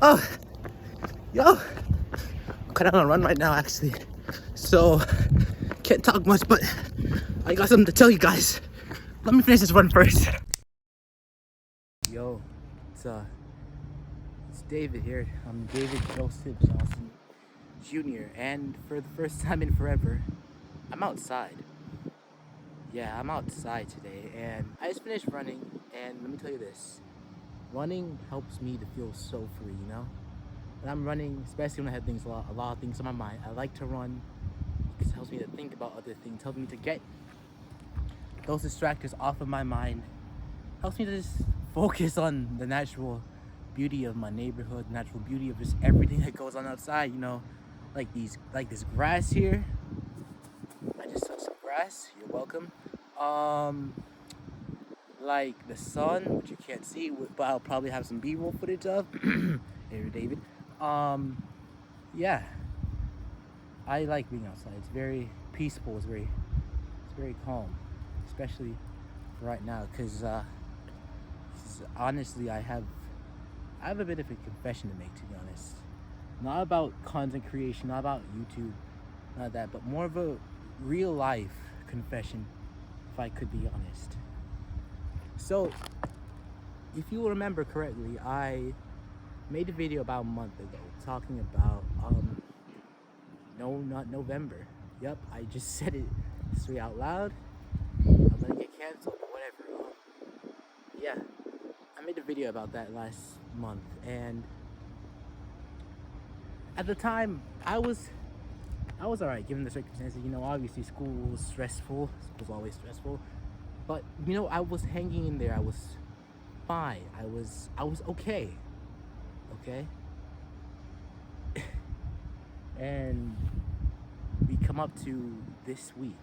Oh, yo, I'm kind of on a run right now, actually. So, can't talk much, but I got something to tell you guys. Let me finish this run first. Yo, it's David here. I'm David Joseph Johnson Jr. And for the first time in forever, I'm outside. Yeah, I'm outside today, and I just finished running. And let me tell you this: running helps me to feel so free. When I'm running, especially when I have a lot of things on my mind, I like to run because it helps me to think about other things, helps me to get those distractors off of my mind, helps me to just focus on the natural beauty of my neighborhood, the natural beauty of just everything that goes on outside. Like this grass here. I just touched some grass. You're welcome. Like the sun, which you can't see, but I'll probably have some B-roll footage of. Hey, David. Yeah, I like being outside. It's very peaceful. It's very calm, especially right now, because honestly, I have a bit of a confession to make. To be honest, not about content creation, not about YouTube, not that, but more of a real life confession, if I could be honest. So, if you will remember correctly, I made a video about a month ago talking about no, not November. Yep, I just said it straight out loud. I'm gonna get canceled, but whatever. Yeah, I made a video about that last month, and at the time, I was alright given the circumstances. Obviously school was stressful. School's always stressful, but I was hanging in there. I was fine. I was okay. Okay. And we come up to this week,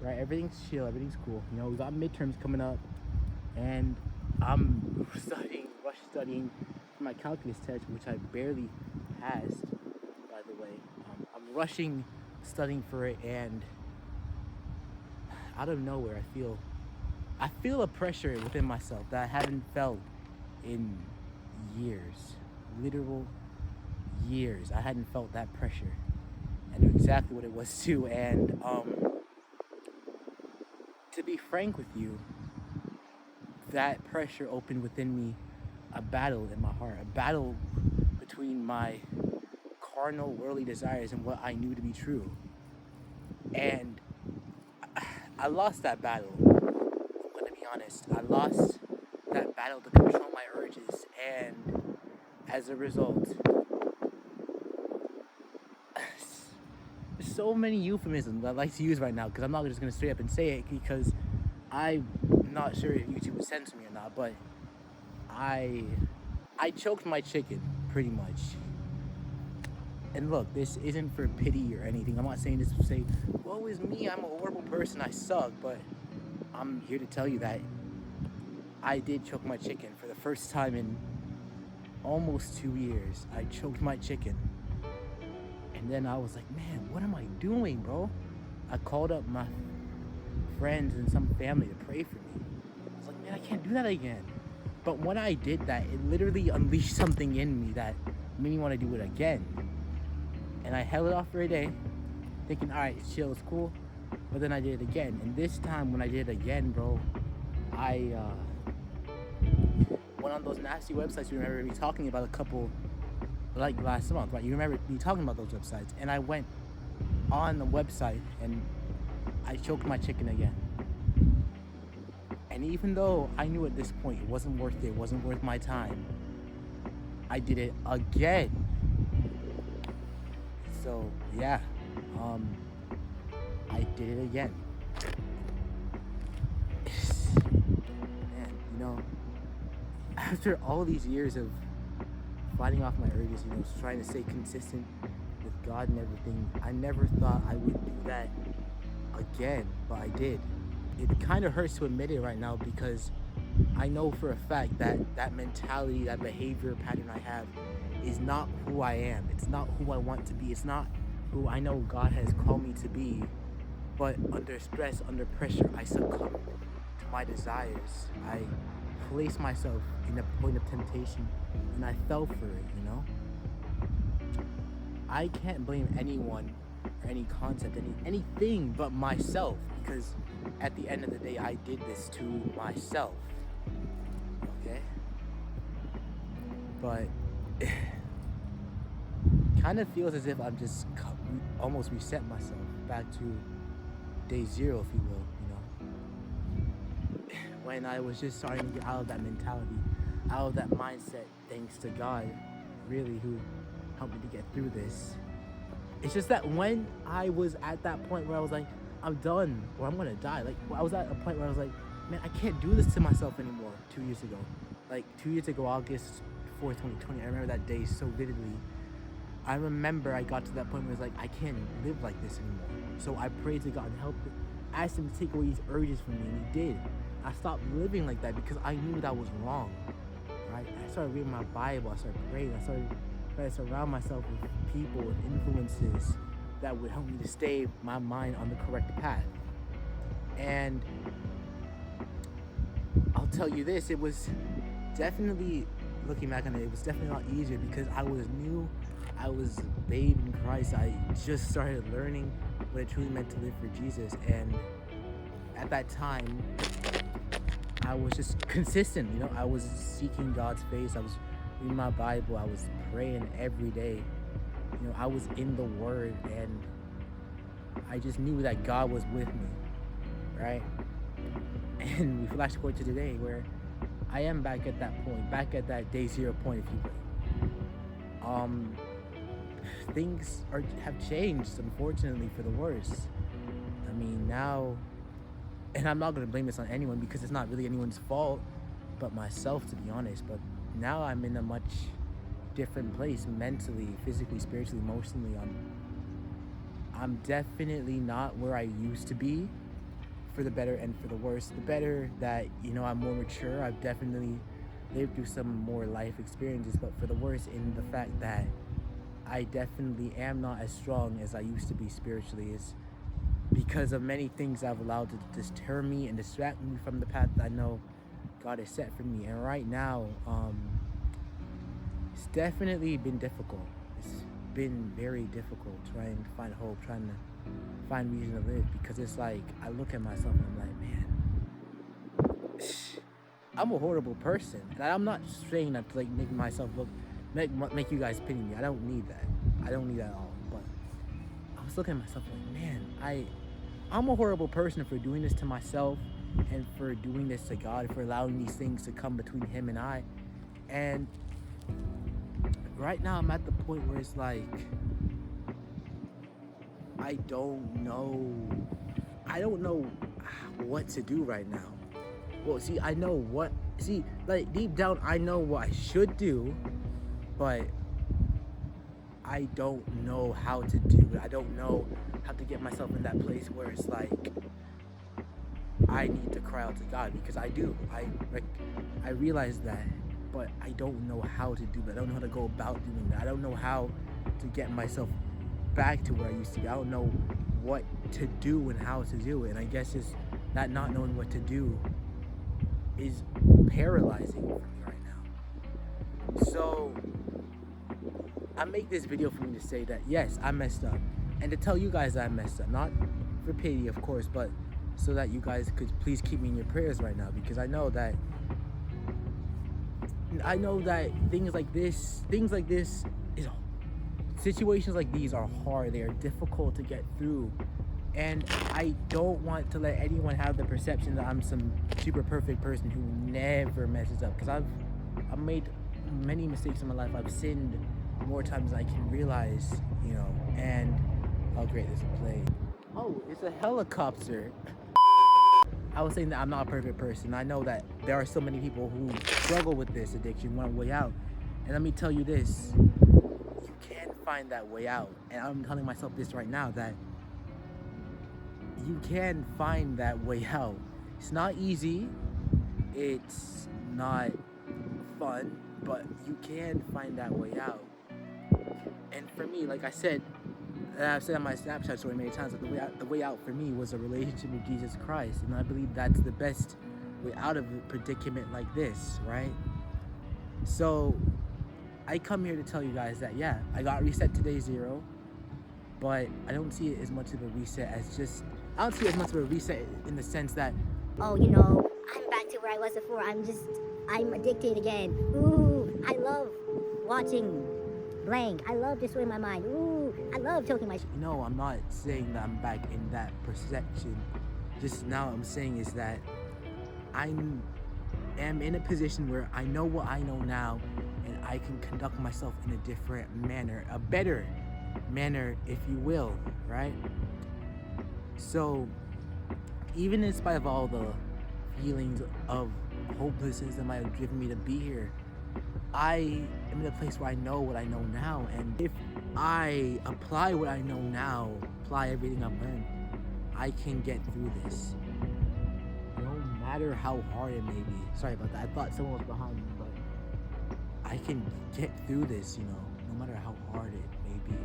right? Everything's chill, everything's cool. We got midterms coming up, and I'm rush studying for my calculus test, which I barely passed, by the way. I'm rushing studying for it, and out of nowhere, I feel a pressure within myself that I haven't felt in years, literal years. I hadn't felt that pressure. I knew exactly what it was too, and to be frank with you, that pressure opened within me a battle in my heart, a battle between my carnal worldly desires and what I knew to be true. And I lost that battle. I'm gonna be honest. I lost that battle to control my urges, and as a result, there's so many euphemisms I like to use right now, because I'm not just gonna straight up and say it, because I'm not sure if YouTube would censor me or not, but I choked my chicken, pretty much. And look, this isn't for pity or anything. I'm not saying this to say, woe is me, I'm a horrible person, I suck, but I'm here to tell you that I did choke my chicken for the first time in almost 2 years. I choked my chicken. And then I was like, man, what am I doing, bro? I called up my friends and some family to pray for me. I was like, man, I can't do that again. But when I did that, it literally unleashed something in me that made me want to do it again. And I held it off for a day, thinking, all right, it's chill, it's cool. But then I did it again. And this time when I did it again, bro, I went on those nasty websites you remember me talking about a couple, like last month, right? You remember me talking about those websites. And I went on the website and I choked my chicken again. And even though I knew at this point it wasn't worth it, it wasn't worth my time, I did it again. So yeah, I did it again. Man, after all these years of fighting off my urges, trying to stay consistent with God and everything, I never thought I would do that again, but I did. It kind of hurts to admit it right now, because I know for a fact that that mentality, that behavior pattern I have is not who I am. It's not who I want to be. It's not who I know God has called me to be. But under stress, under pressure, I succumb to my desires. I placed myself in a point of temptation and I fell for it, you know? I can't blame anyone or any concept, anything but myself, because at the end of the day, I did this to myself. Okay? But kind of feels as if I'm just almost reset myself back to day zero, if you will, you know? When I was just starting to get out of that mentality, out of that mindset, thanks to God, really, who helped me to get through this. It's just that when I was at that point where I was like, I'm done, or I'm gonna die. Like, I was at a point where I was like, man, I can't do this to myself anymore. 2 years ago, like 2 years ago, August 4th, 2020. I remember that day so vividly. I remember I got to that point where it was like, I can't live like this anymore. So I prayed to God and asked him to take away these urges from me, and he did. I stopped living like that because I knew that was wrong, right? I started reading my Bible, I started praying, I started trying to surround myself with people and influences that would help me to stay my mind on the correct path. And I'll tell you this, it was definitely, looking back on it, it was definitely a lot easier because I was new, I was a babe in Christ. I just started learning what it truly meant to live for Jesus. And at that time, I was just consistent, you know, I was seeking God's face, I was reading my Bible, I was praying every day, you know, I was in the Word, and I just knew that God was with me, right? And we flash forward to today where I am back at that point, back at that day zero point, if you will. Things have changed, unfortunately, for the worse. I mean, now, and I'm not going to blame this on anyone because it's not really anyone's fault but myself, to be honest, but now I'm in a much different place mentally, physically, spiritually, emotionally. I'm definitely not where I used to be, for the better and for the worse. The better that, you know, I'm more mature. I've definitely lived through some more life experiences, but for the worse in the fact that I definitely am not as strong as I used to be spiritually, is because of many things I've allowed to deter me and distract me from the path that I know God has set for me. And right now, it's definitely been difficult. It's been very difficult trying to find hope, trying to find reason to live, because it's like I look at myself and I'm like, man, I'm a horrible person. And I'm not saying that to like make myself look, make you guys pity me. I don't need that. I don't need that at all. But I was looking at myself like, man, I'm a horrible person for doing this to myself and for doing this to God, for allowing these things to come between him and I. And right now I'm at the point where it's like, I don't know what to do right now. Well, see, like deep down, I know what I should do, but I don't know how to do it. I don't know how to get myself in that place where it's like, I need to cry out to God, because I do. I realize that, but I don't know how to do it. I don't know how to go about doing that. I don't know how to get myself back to where I used to be. I don't know what to do and how to do it. And I guess just that not knowing what to do is paralyzing for me right now. So I make this video for me to say that, yes, I messed up. And to tell you guys that I messed up. Not for pity, of course, but so that you guys could please keep me in your prayers right now. Because I know that things like this situations like these are hard. They are difficult to get through. And I don't want to let anyone have the perception that I'm some super perfect person who never messes up. Because I've made many mistakes in my life. I've sinned more times than I can realize, you know. And oh great, there's a plane. Oh, it's a helicopter. I was saying that I'm not a perfect person. I know that there are so many people who struggle with this addiction, want a way out. And let me tell you this, you can find that way out. And I'm telling myself this right now, that you can find that way out. It's not easy, it's not fun, but you can find that way out. And for me, like I said, and I've said on my Snapchat story many times, that the way out for me was a relationship with Jesus Christ. And I believe that's the best way out of a predicament like this, right? So I come here to tell you guys that, yeah, I got reset to day 0, but I don't see it as much of a reset as just, I don't see it as much of a reset in the sense that, oh, I'm back to where I was before. I'm addicted again. Ooh, I love watching blank. I love destroying my mind. Ooh, I love choking my no, I'm not saying that I'm back in that perception. Just now I'm saying is that I am in a position where I know what I know now, and I can conduct myself in a different manner, a better manner, if you will, right? So, even in spite of all the feelings of hopelessness that might have driven me to be here, I am in a place where I know what I know now, and if I apply what I know now, apply everything I've learned, I can get through this. No matter how hard it may be. Sorry about that. I thought someone was behind me, but I can get through this, no matter how hard it may be.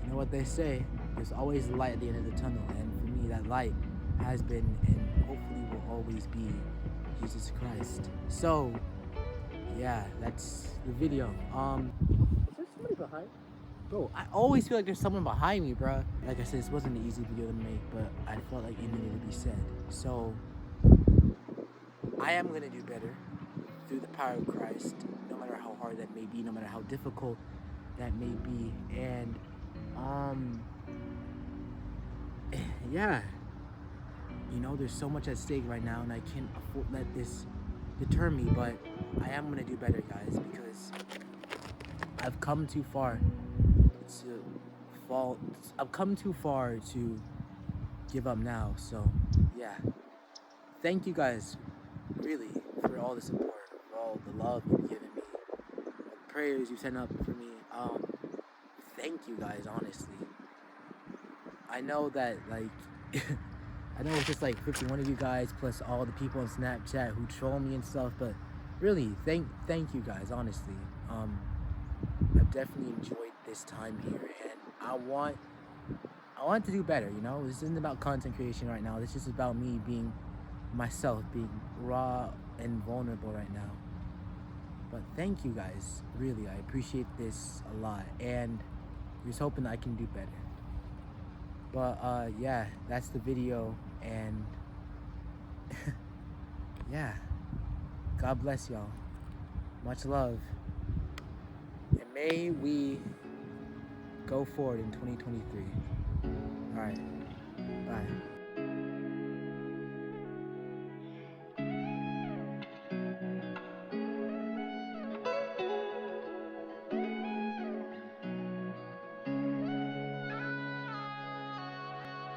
You know what they say, there's always light at the end of the tunnel, and for me, that light has been and hopefully will always be Jesus Christ. So, yeah, that's the video. Is there somebody behind? Bro, I always feel like there's someone behind me, bro. Like I said, this wasn't an easy video to make, but I felt like it needed to be said. So, I am gonna do better through the power of Christ, no matter how hard that may be, no matter how difficult that may be. And, yeah, there's so much at stake right now, and I can't afford let this deter me, but I am gonna do better, guys, because I've come too far to fall. I've come too far to give up now. So, yeah. Thank you guys, really, for all the support, for all the love you've given me, the prayers you sent up for me. Thank you guys, honestly. I know that, like, I know it's just like 51 of you guys plus all the people on Snapchat who troll me and stuff, but really, thank you guys, honestly. I've definitely enjoyed this time here, and I want to do better. This isn't about content creation right now. This is about me being myself, being raw and vulnerable right now. But thank you guys, really. I appreciate this a lot, and just hoping I can do better. But yeah, that's the video, and yeah, God bless y'all. Much love, and may we go forward in 2023. All right, bye.